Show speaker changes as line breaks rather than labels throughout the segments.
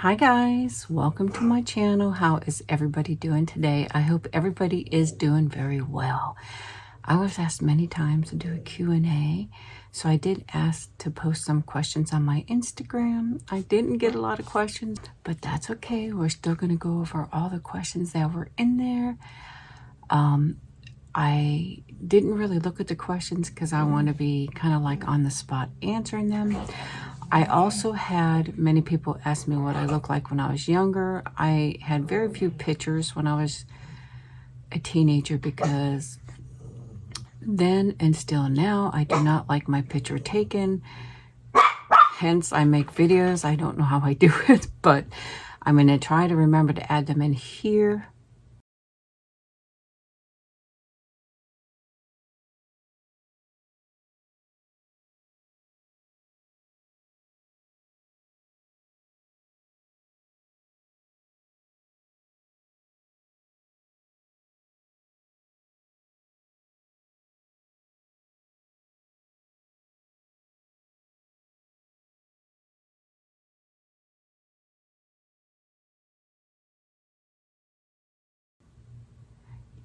Hi guys, welcome to my channel. How is everybody doing today? I hope everybody is doing very well. I was asked many times to do a Q&A, so I did ask to post some questions on my Instagram. I didn't get a lot of questions, but that's okay. We're still going to go over all the questions that were in there. I didn't really look at the questions because I want to be kind of like on the spot answering them. I also had many people ask me what I looked like when I was younger. I had very few pictures when I was a teenager because then and still now I do not like my picture taken. Hence I make videos. I don't know how I do it, but I'm going to try to remember to add them in here.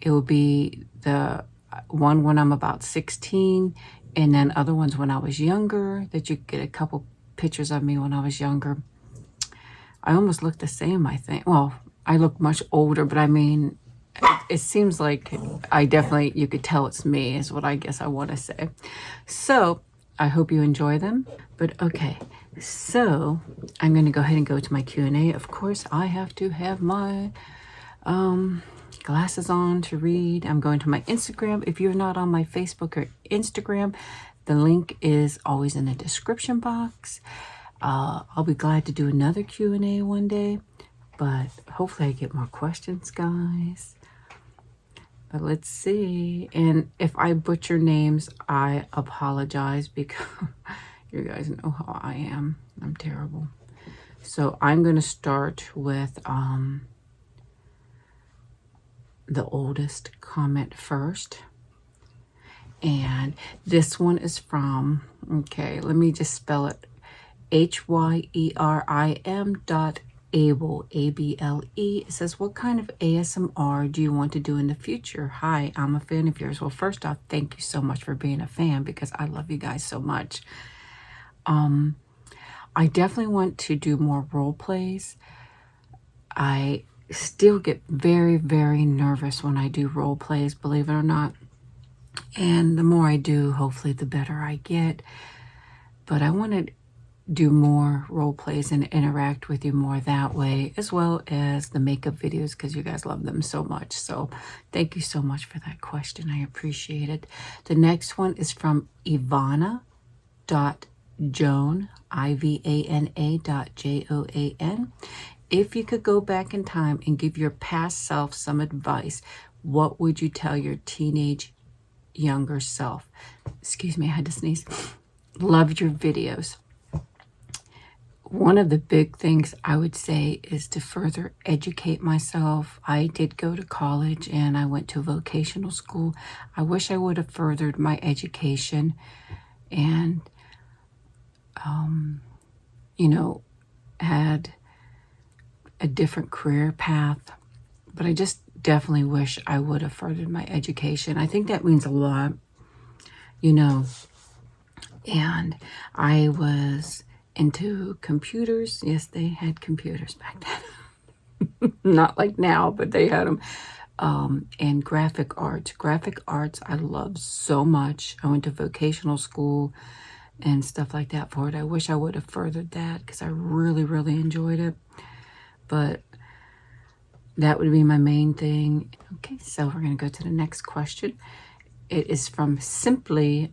It will be the one when I'm about 16, and then other ones when I was younger, that you get a couple pictures of me when I was younger. I almost look the same, I think. Well, I look much older, but I mean, it seems like I definitely, you could tell it's me, is what I guess I want to say. So I hope you enjoy them. But okay, so I'm going to go ahead and go to my Q&A. Of course, I have to have my glasses on to read. I'm going to my Instagram. If you're not on my Facebook or Instagram, the link is always in the description box. I'll be glad to do another Q&A one day, but hopefully I get more questions, guys. But let's see. And if I butcher names, I apologize because you guys know how I am. I'm terrible. So I'm going to start with the oldest comment first. And this one is from, okay, let me just spell it. HYERIM.able, ABLE. It says, what kind of ASMR do you want to do in the future? Hi, I'm a fan of yours. Well, first off, thank you so much for being a fan because I love you guys so much. I definitely want to do more role plays. I still get very, very nervous when I do role plays, believe it or not. And the more I do, hopefully the better I get. But I want to do more role plays and interact with you more that way, as well as the makeup videos because you guys love them so much. So thank you so much for that question. I appreciate it. The next one is from Ivana.Joan, IVANA.JOAN. If you could go back in time and give your past self some advice, what would you tell your teenage younger self? Excuse me, I had to sneeze. Loved your videos. One of the big things I would say is to further educate myself. I did go to college and I went to vocational school. I wish I would have furthered my education and, you know, had a different career path. But I just definitely wish I would have furthered my education. I think that means a lot, you know. And I was into computers. Yes, they had computers back then. Not like now, but they had them. And graphic arts. Graphic arts I love so much. I went to vocational school and stuff like that for it. I wish I would have furthered that because I really, really enjoyed it. But that would be my main thing. Okay, so we're going to go to the next question. It is from simply_.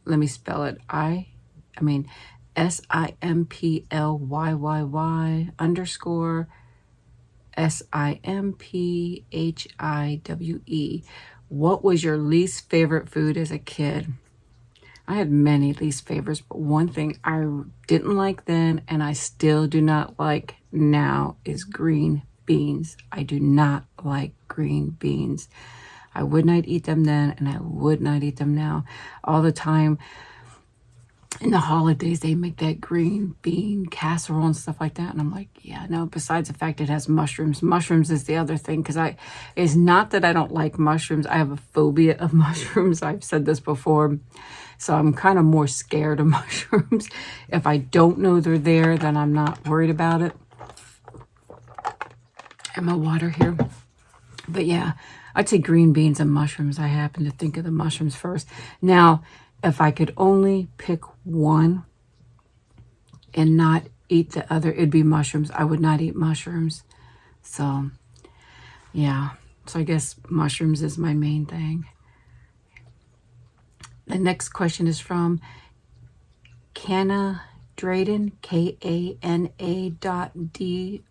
Let me spell it. SIMPLYYY_SIMPHIWE. What was your least favorite food as a kid? I had many least favorites, but one thing I didn't like then and I still do not like now is green beans. I do not like green beans. I would not eat them then and I would not eat them now. All the time in the holidays, they make that green bean casserole and stuff like that. And I'm like, yeah, no, besides the fact it has mushrooms. Mushrooms is the other thing, because it's not that I don't like mushrooms. I have a phobia of mushrooms. I've said this before. So I'm kind of more scared of mushrooms. If I don't know they're there, then I'm not worried about it. And my water here. But yeah, I'd say green beans and mushrooms. I happen to think of the mushrooms first. Now, if I could only pick one and not eat the other, it'd be mushrooms. I would not eat mushrooms. So, yeah. So I guess mushrooms is my main thing. The next question is from Kana Drayden, Kana.D,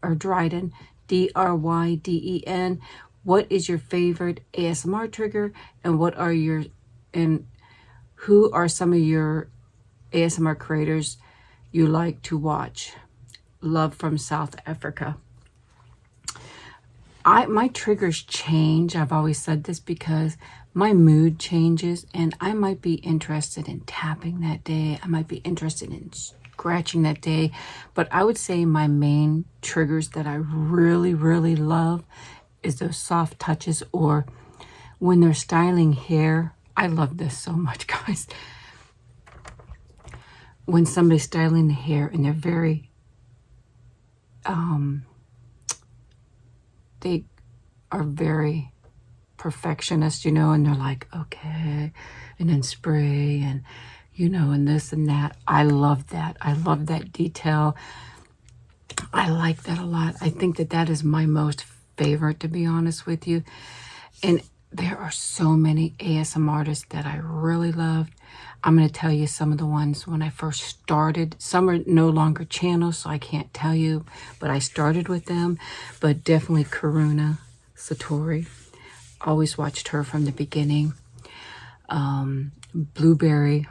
or Dryden, Dryden. What is your favorite ASMR trigger, and who are some of your ASMR creators you like to watch? Love from South Africa. My triggers change. I've always said this because my mood changes, and I might be interested in tapping that day. I might be interested in scratching that day. But I would say my main triggers that I really, really love is those soft touches, or when they're styling hair. I love this so much, guys. When somebody's styling the hair and they're very, they are very perfectionist, and they're like, okay, and then spray and, and this and that. I love that. I love that detail. I like that a lot. I think that is my most favorite, to be honest with you. And there are so many ASMR artists that I really loved. I'm going to tell you some of the ones when I first started. Some are no longer channels, so I can't tell you, but I started with them. But definitely Karunasatoriasmr. Always watched her from the beginning. Blueberry.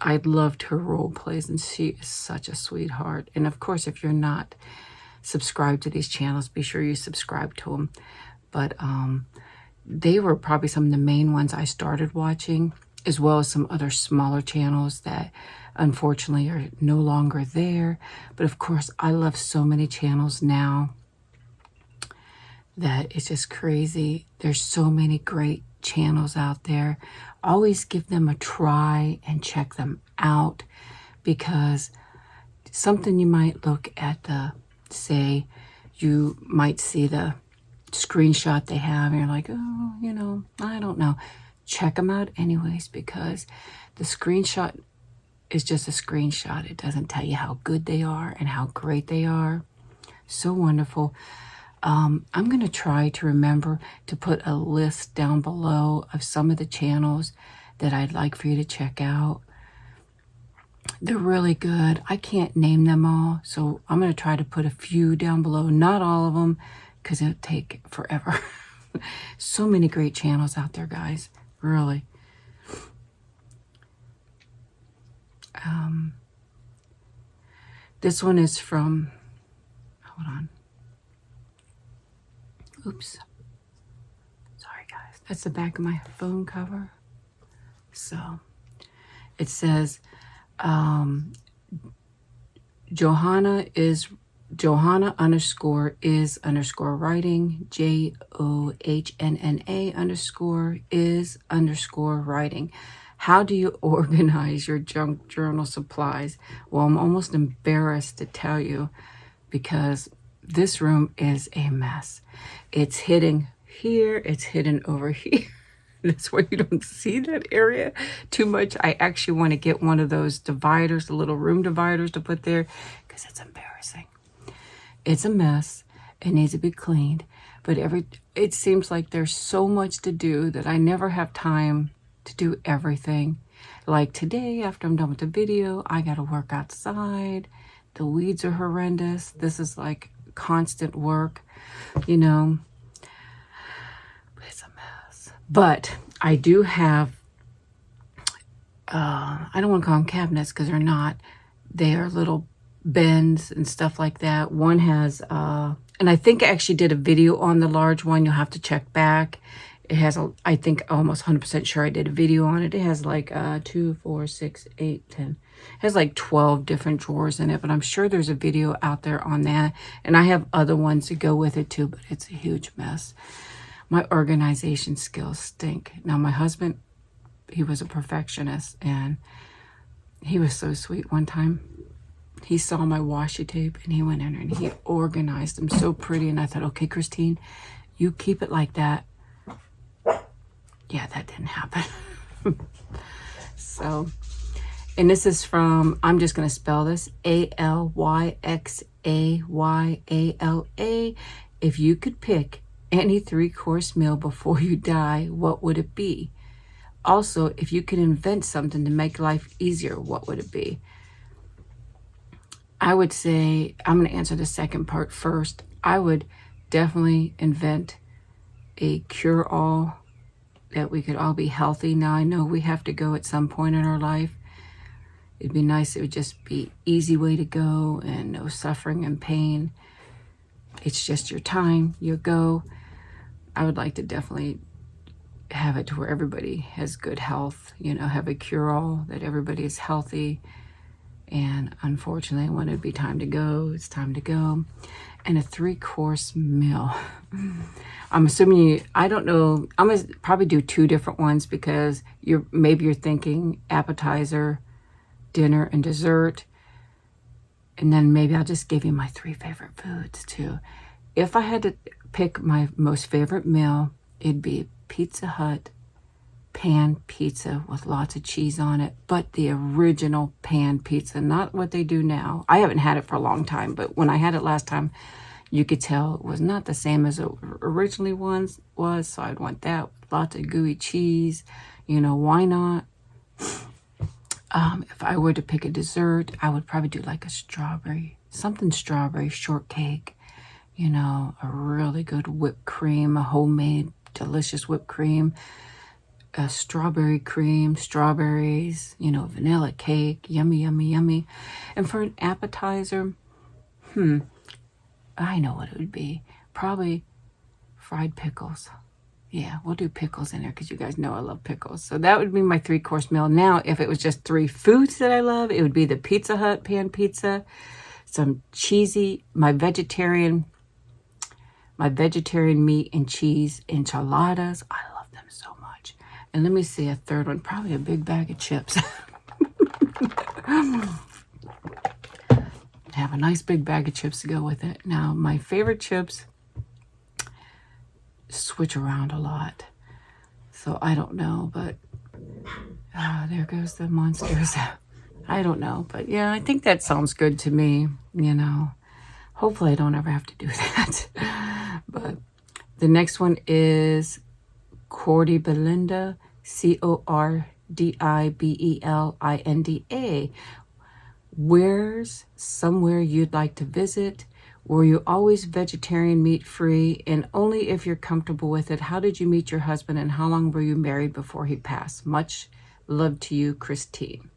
I loved her role plays, and she is such a sweetheart. And of course, if you're not subscribed to these channels, be sure you subscribe to them. But they were probably some of the main ones I started watching, as well as some other smaller channels that unfortunately are no longer there. But of course, I love so many channels now that it's just crazy. There's so many great channels out there. Always give them a try and check them out, because something you might look at say you might see the screenshot they have and you're like, oh, I don't know. Check them out anyways, because the screenshot is just a screenshot. It doesn't tell you how good they are and how great they are. So wonderful. I'm going to try to remember to put a list down below of some of the channels that I'd like for you to check out. They're really good. I can't name them all, so I'm going to try to put a few down below. Not all of them, because it'll take forever. So many great channels out there, guys. Really. This one is from, hold on. Oops. Sorry, guys. That's the back of my phone cover. So it says, Johanna _is_writing, JOHNNA_is_writing. How do you organize your junk journal supplies? Well, I'm almost embarrassed to tell you, because this room is a mess. It's hidden here, it's hidden over here. That's why you don't see that area too much. I actually want to get one of those dividers, the little room dividers to put there, because it's embarrassing. It's a mess. It needs to be cleaned. But it seems like there's so much to do that I never have time to do everything. Like today, after I'm done with the video, I got to work outside. The weeds are horrendous. This is like constant work, It's a mess. But I do have, I don't want to call them cabinets, because they're not. They are little bins and stuff like that. One has, and I think I actually did a video on the large one. You'll have to check back. It has, I think almost 100% sure I did a video on it. It has like 2, 4, 6, 8, 10. It has like 12 different drawers in it, but I'm sure there's a video out there on that. And I have other ones to go with it too, but it's a huge mess. My organization skills stink. Now my husband, he was a perfectionist, and he was so sweet. One time he saw my washi tape and he went in there and he organized them so pretty. And I thought, okay, Christine, you keep it like that. Yeah, that didn't happen. So, and this is from, I'm just going to spell this, ALYXAYALA. If you could pick any 3-course meal before you die, what would it be? Also, if you could invent something to make life easier, what would it be? I would say, I'm going to answer the second part first. I would definitely invent a cure-all that we could all be healthy. Now, I know we have to go at some point in our life. It'd be nice. It would just be easy way to go and no suffering and pain. It's just your time. You go. I would like to definitely have it to where everybody has good health, you know, have a cure-all that everybody is healthy. And unfortunately, when it'd be time to go, it's time to go. And a 3-course meal. I'm assuming I don't know, I'm gonna probably do 2 different ones, because maybe you're thinking appetizer, dinner, and dessert. And then maybe I'll just give you my 3 favorite foods too. If I had to pick my most favorite meal, it'd be Pizza Hut pan pizza with lots of cheese on it, but the original pan pizza, not what they do now. I haven't had it for a long time, but when I had it last time, you could tell it was not the same as it originally was, so I'd want that with lots of gooey cheese. You know, why not? If I were to pick a dessert, I would probably do like a strawberry shortcake, you know, a really good whipped cream, a homemade delicious whipped cream, a strawberry cream, strawberries, you know, vanilla cake, yummy, yummy, yummy. And for an appetizer, I know what it would be. Probably fried pickles. Yeah, we'll do pickles in there because you guys know I love pickles. So that would be my 3-course meal. Now, if it was just 3 foods that I love, it would be the Pizza Hut pan pizza, some cheesy, my vegetarian meat and cheese enchiladas. I love them so much. And let me see, a third one, probably a big bag of chips. Have a nice big bag of chips to go with it. Now, my favorite chips switch around a lot. So I don't know, but there goes the monsters. I don't know, but yeah, I think that sounds good to me, you know. Hopefully I don't ever have to do that. But the next one is Cordy Belinda, CORDIBELINDA. Where's somewhere you'd like to visit? Were you always vegetarian, meat-free, and only if you're comfortable with it? How did you meet your husband, and how long were you married before he passed? Much love to you, Christine.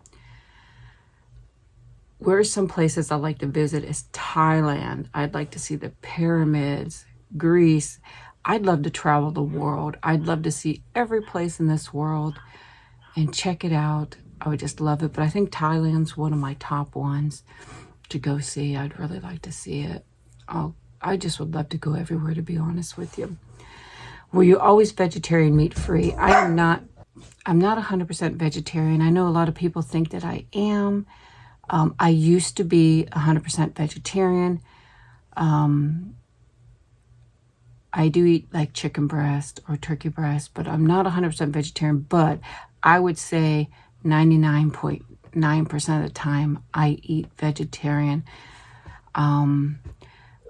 Where are some places I'd like to visit is Thailand. I'd like to see the pyramids, Greece. I'd love to travel the world. I'd love to see every place in this world and check it out. I would just love it. But I think Thailand's one of my top ones to go see. I'd really like to see it. I just would love to go everywhere, to be honest with you. Were you always vegetarian, meat-free? I'm not 100% vegetarian. I know a lot of people think that I am. I used to be 100% vegetarian. I do eat like chicken breast or turkey breast, but I'm not 100% vegetarian. But I would say 99.9% of the time I eat vegetarian.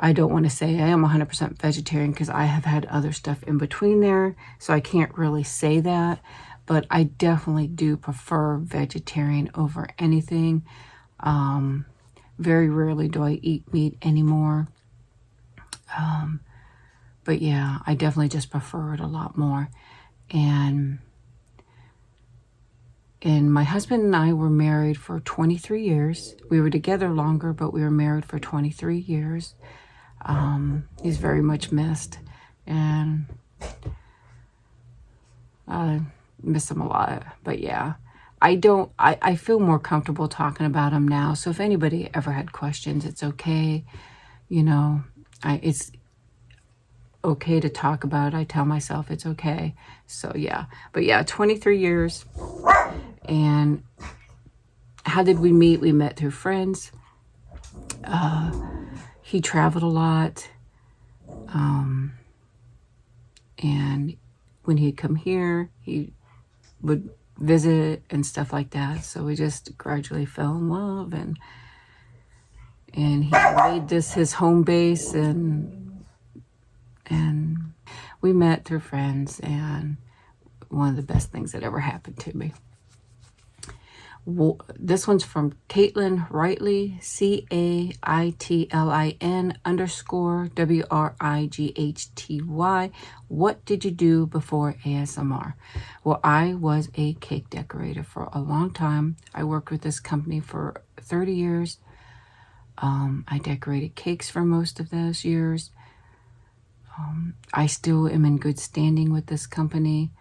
I don't want to say I am 100% vegetarian because I have had other stuff in between there, so I can't really say that. But I definitely do prefer vegetarian over anything. Very rarely do I eat meat anymore. But yeah, I definitely just prefer it a lot more. And my husband and I were married for 23 years. We were together longer, but we were married for 23 years. He's very much missed. And Miss them a lot. But yeah, I feel more comfortable talking about them now. So if anybody ever had questions, it's okay. You know, it's okay to talk about it. I tell myself it's okay. So yeah, but yeah, 23 years. And how did we meet? We met through friends. He traveled a lot. And when he'd come here, he would visit and stuff like that. So we just gradually fell in love, and he made this his home base, and we met through friends, and one of the best things that ever happened to me. This one's from Caitlin Wrightley, CAITLIN_WRIGHTY. What did you do before ASMR? Well, I was a cake decorator for a long time. I worked with this company for 30 years. I decorated cakes for most of those years. I still am in good standing with this company.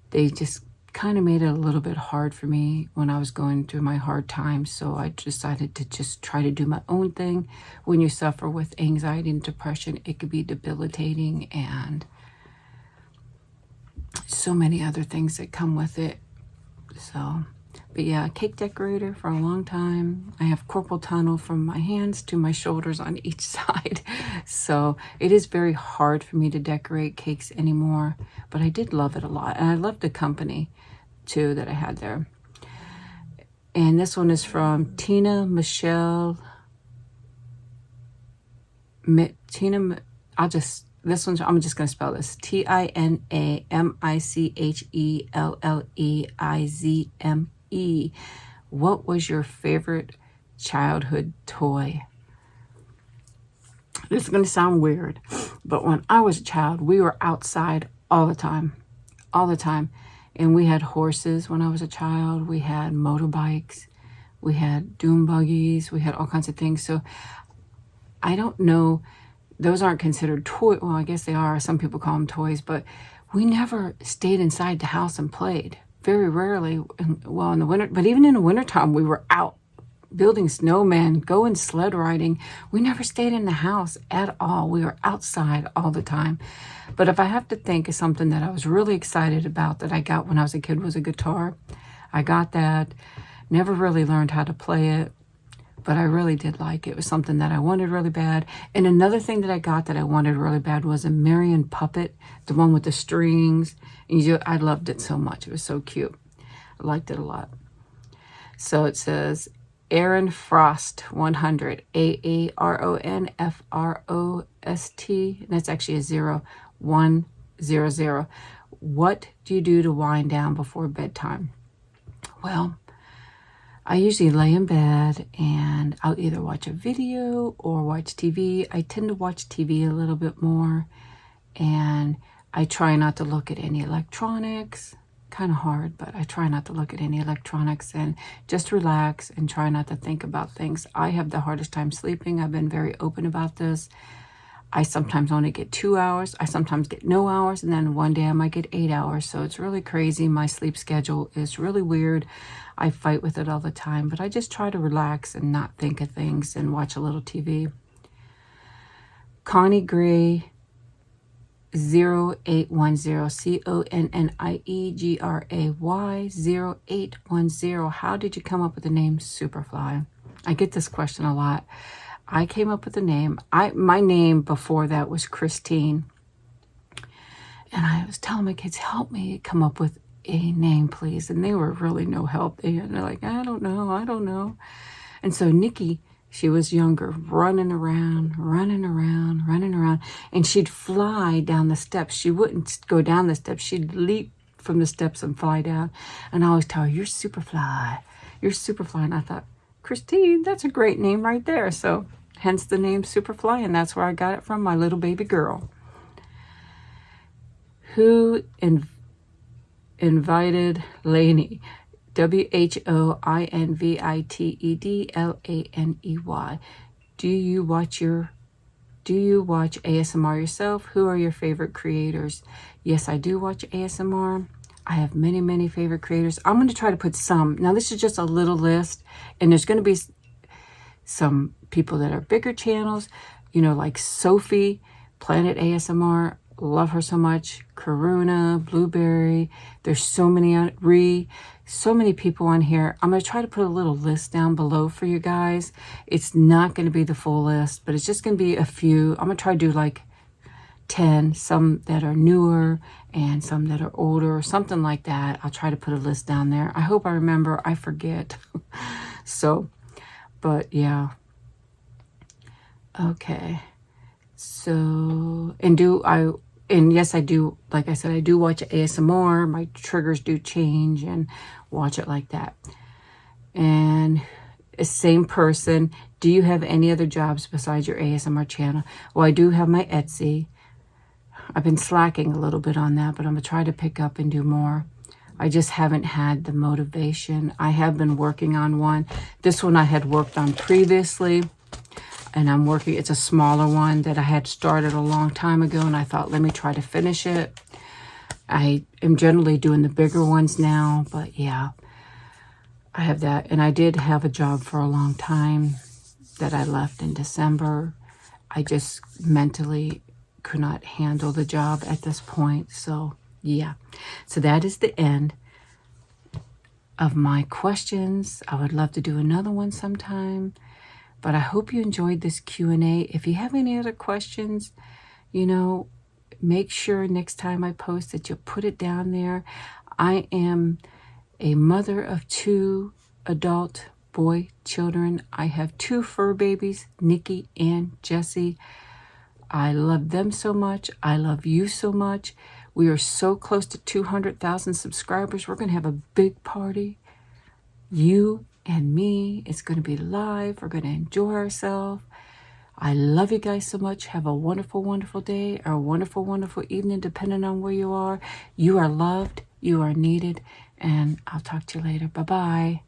They just kind of made it a little bit hard for me when I was going through my hard times, so I decided to just try to do my own thing. When you suffer with anxiety and depression, it could be debilitating, and so many other things that come with it. So, but yeah, cake decorator for a long time. I have carpal tunnel from my hands to my shoulders on each side, so it is very hard for me to decorate cakes anymore, but I did love it a lot, and I loved the company too that I had there. And this one is from Tina Michelle. I'm just going to spell this. TINAMICHELLEIZME. What was your favorite childhood toy? This is going to sound weird, but when I was a child, we were outside all the time. And we had horses when I was a child. We had motorbikes. We had dune buggies. We had all kinds of things. So I don't know. Those aren't considered toys. Well, I guess they are. Some people call them toys. But we never stayed inside the house and played. Very rarely. Well, in the winter. But even in the wintertime, we were out building snowmen, going sled riding. We never stayed in the house at all. We were outside all the time. But if I have to think of something that I was really excited about that I got when I was a kid, was a guitar. I got that. Never really learned how to play it, but I really did like it. It was something that I wanted really bad. And another thing that I got that I wanted really bad was a Marion puppet, the one with the strings. And I loved it so much. It was so cute. I liked it a lot. So it says Aaron Frost 100, AARONFROST. That's actually a 0100. What do you do to wind down before bedtime? Well, I usually lay in bed and I'll either watch a video or watch TV. I tend to watch TV a little bit more, and I try not to look at any electronics. Kind of hard, but I try not to look at any electronics and just relax and try not to think about things. I have the hardest time sleeping. I've been very open about this. I sometimes only get 2 hours. I sometimes get no hours, and then one day I might get 8 hours. So it's really crazy. My sleep schedule is really weird. I fight with it all the time, but I just try to relax and not think of things and watch a little TV. Connie Gray 0810, CONNIEGRAY 0810. How did you come up with the name Superfly? I get this question a lot. I came up with the name. My name before that was Christine. And I was telling my kids, help me come up with a name, please. And they were really no help. They're like, I don't know. And so Nikki, she was younger, running around. And she'd fly down the steps. She wouldn't go down the steps. She'd leap from the steps and fly down. And I always tell her, you're Superfly. And I thought, Christine, that's a great name right there. So hence the name Superfly. And that's where I got it from, my little baby girl. Who invited Lainey? WHOINVITEDLANEY. Do you watch ASMR yourself? Who are your favorite creators? Yes, I do watch ASMR. I have many, many favorite creators. I'm going to try to put some. Now, this is just a little list, and there's going to be some people that are bigger channels, you know, like Sophie, Planet ASMR. Love her so much. Karuna, Blueberry. There's so many on so many people on here. I'm going to try to put a little list down below for you guys. It's not going to be the full list, but it's just going to be a few. I'm going to try to do like 10, some that are newer and some that are older, something like that. I'll try to put a list down there. I hope I remember. I forget. So, but yeah. Okay. So, and yes, I do, like I said, I do watch ASMR. My triggers do change and watch it like that. And same person, do you have any other jobs besides your ASMR channel? Well, I do have my Etsy. I've been slacking a little bit on that, but I'm going to try to pick up and do more. I just haven't had the motivation. I have been working on one. This one I had worked on previously. And I'm working, it's a smaller one that I had started a long time ago, and I thought, let me try to finish it. I am generally doing the bigger ones now, but yeah, I have that. And I did have a job for a long time that I left in December. I just mentally could not handle the job at this point. So yeah, so that is the end of my questions. I would love to do another one sometime. But I hope you enjoyed this Q&A. If you have any other questions, you know, make sure next time I post that you put it down there. I am a mother of 2 adult boy children. I have 2 fur babies, Nikki and Jesse. I love them so much. I love you so much. We are so close to 200,000 subscribers. We're going to have a big party. You and me. It's going to be live. We're going to enjoy ourselves. I love you guys so much. Have a wonderful, wonderful day or a wonderful, wonderful evening, depending on where you are. You are loved. You are needed. And I'll talk to you later. Bye-bye.